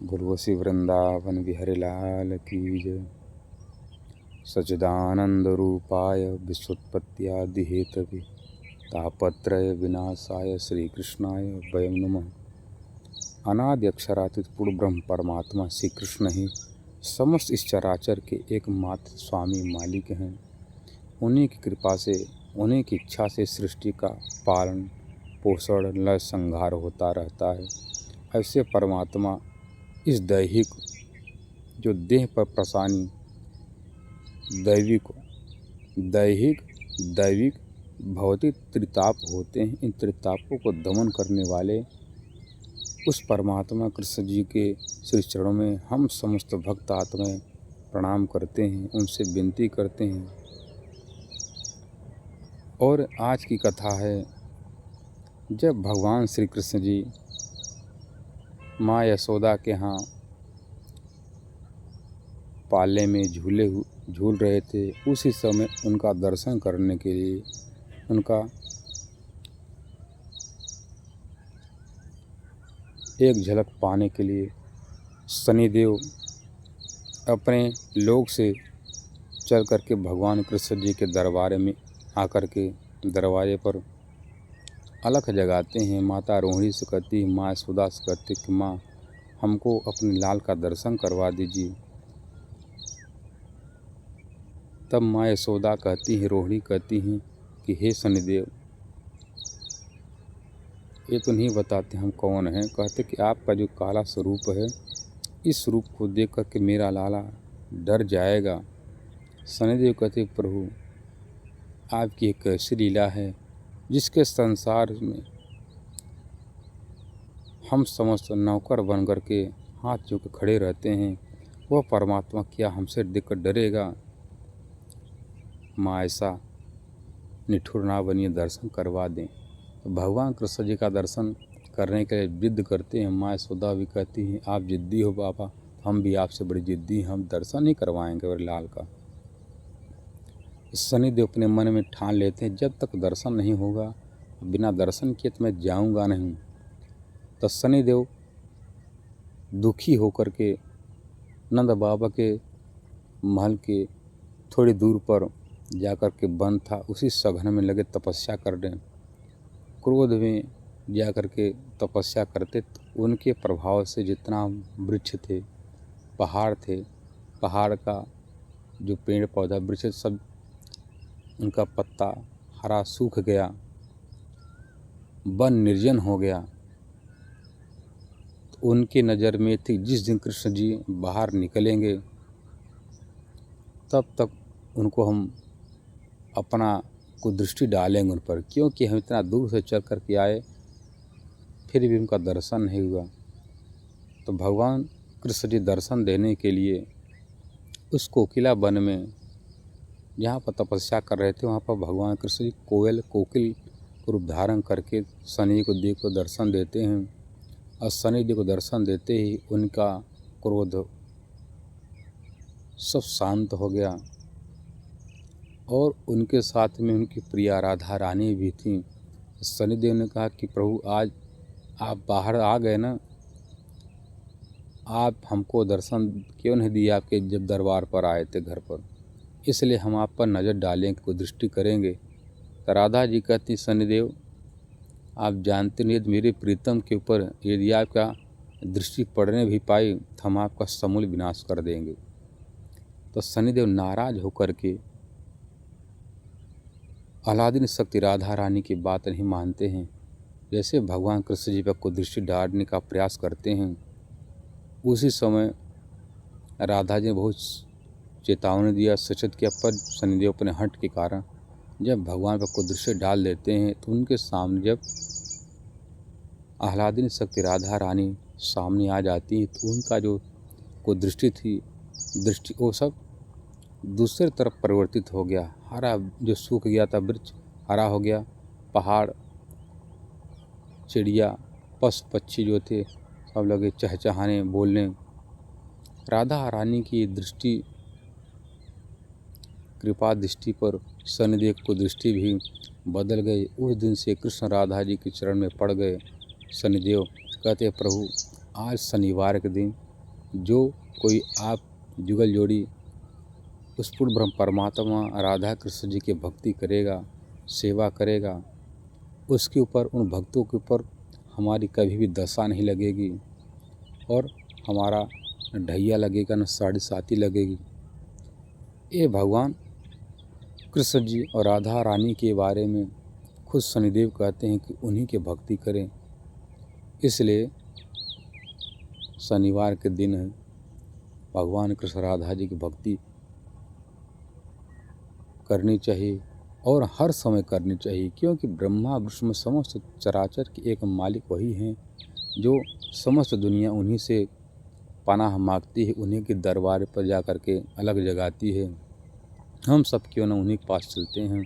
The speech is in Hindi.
गुरुवसी वृंदावन बिहारी लाल की जय। सच्चिदानंद रूपाय विश्वोत्पत्त्यादि हेतवे तापत्रय विनाशाय श्री कृष्णाय वयं नमः। अनादि अक्षरातीत पूर्ण ब्रह्म परमात्मा श्री कृष्ण ही समस्त इस चराचर के एकमात्र स्वामी मालिक हैं। उन्हीं की कृपा से, उन्हीं की इच्छा से सृष्टि का पालन पोषण लय संहार होता रहता है। ऐसे परमात्मा इस दैहिक जो देह पर प्रसानी दैविक भौतिक त्रिताप होते हैं, इन त्रितापों को दमन करने वाले उस परमात्मा कृष्ण जी के श्री चरणों में हम समस्त भक्त आत्माएं प्रणाम करते हैं, उनसे विनती करते हैं। और आज की कथा है, जब भगवान श्री कृष्ण जी माँ यशोदा के यहाँ पाले में झूल रहे थे, उसी समय उनका दर्शन करने के लिए, उनका एक झलक पाने के लिए शनिदेव अपने लोक से चल करके भगवान कृष्ण जी के दरबार में आकर के दरवाजे पर अलख जगाते हैं। माता रोहिणी से कहती है, माँ यशोदा से कहती कि माँ हमको अपने लाल का दर्शन करवा दीजिए। तब माँ यशोदा कहती है, रोहिणी कहती हैं कि हे शनिदेव, ये तो नहीं बताते हम कौन हैं। कहते कि आपका जो काला स्वरूप है, इस रूप को देख कर के मेरा लाला डर जाएगा। शनिदेव कहते, प्रभु आपकी एक ऐसी लीला है जिसके संसार में हम समस्त नौकर बन कर के हाथ जोड़ के खड़े रहते हैं, वह परमात्मा क्या हमसे देखकर डरेगा। माँ ऐसा निठुर ना बनिए, दर्शन करवा दें। तो भगवान कृष्ण जी का दर्शन करने के लिए जिद्द करते हैं। माँ यशोदा भी कहती हैं, आप जिद्दी हो बाबा, हम भी आपसे बड़ी जिद्दी हैं, हम दर्शन नहीं करवाएंगे और लाल का। शनिदेव अपने मन में ठान लेते हैं, जब तक दर्शन नहीं होगा, बिना दर्शन किए तो मैं जाऊंगा नहीं। तो शनिदेव दुखी होकर के नंद बाबा के महल के थोड़ी दूर पर जाकर के वन था, उसी सघन में लगे तपस्या करने। क्रोध में जाकर के तपस्या करते, तो उनके प्रभाव से जितना वृक्ष थे, पहाड़ का जो पेड़ पौधा वृक्ष सब, उनका पत्ता हरा सूख गया, वन निर्जन हो गया। तो उनकी नज़र में थी जिस दिन कृष्ण जी बाहर निकलेंगे, तब तक उनको हम अपना को दृष्टि डालेंगे उन पर, क्योंकि हम इतना दूर से चल कर के आए, फिर भी उनका दर्शन नहीं हुआ। तो भगवान कृष्ण जी दर्शन देने के लिए उस कोकिला वन में जहाँ पर तपस्या कर रहे थे, वहाँ पर भगवान कृष्ण जी कोकिल रूप धारण करके शनि को देव को दर्शन देते हैं। और शनि देव को दर्शन देते ही उनका क्रोध सब शांत हो गया। और उनके साथ में उनकी प्रिया राधा रानी भी थी। शनिदेव ने कहा कि प्रभु आज आप बाहर आ गए ना, आप हमको दर्शन क्यों नहीं दिया आपके जब दरबार पर आए थे घर पर, इसलिए हम आप पर नज़र डालेंगे, कोई दृष्टि करेंगे। तो राधा जी कहती, शनिदेव आप जानते नहीं, मेरे प्रीतम के ऊपर यदि आपका दृष्टि पड़ने भी पाई तो हम आपका समूल विनाश कर देंगे। तो शनिदेव नाराज होकर के अलादीन शक्ति राधा रानी की बात नहीं मानते हैं। जैसे भगवान कृष्ण जी पर को दृष्टि डालने का प्रयास करते हैं, उसी समय राधा जी ने बहुत चेतावनी दिया, सचेत किया, पर शनिदेव अपने हट के कारण जब भगवान पर को दृष्टि डाल देते हैं, तो उनके सामने जब आह्लादिनी शक्ति राधा रानी सामने आ जाती है, तो उनका जो को दृष्टि थी, वो सब दूसरी तरफ परिवर्तित हो गया। हरा जो सूख गया था वृक्ष हरा हो गया, पहाड़, चिड़िया, पशु पक्षी जो थे सब लगे चहचहाने, बोलने। राधा रानी की दृष्टि, कृपा दृष्टि पर शनिदेव को दृष्टि भी बदल गई। उस दिन से कृष्ण राधा जी के चरण में पड़ गए। शनिदेव कहते, प्रभु आज शनिवार के दिन जो कोई आप जुगल जोड़ी उस पूर्ण ब्रह्म परमात्मा राधा कृष्ण जी की भक्ति करेगा, सेवा करेगा, उसके ऊपर, उन भक्तों के ऊपर हमारी कभी भी दशा नहीं लगेगी और हमारा न ढैया लगेगा न साढ़े साथी लगेगी। ये भगवान कृष्ण जी और राधा रानी के बारे में खुद शनिदेव कहते हैं कि उन्हीं की भक्ति करें। इसलिए शनिवार के दिन है, भगवान कृष्ण राधा जी की भक्ति करनी चाहिए और हर समय करनी चाहिए, क्योंकि ब्रह्मा विष्णु समस्त चराचर के एक मालिक वही हैं जो समस्त दुनिया उन्हीं से पनाह मांगती है, उन्हीं के दरबार पर जा कर के अलग जगाती है। हम सब क्यों न उन्हीं के पास चलते हैं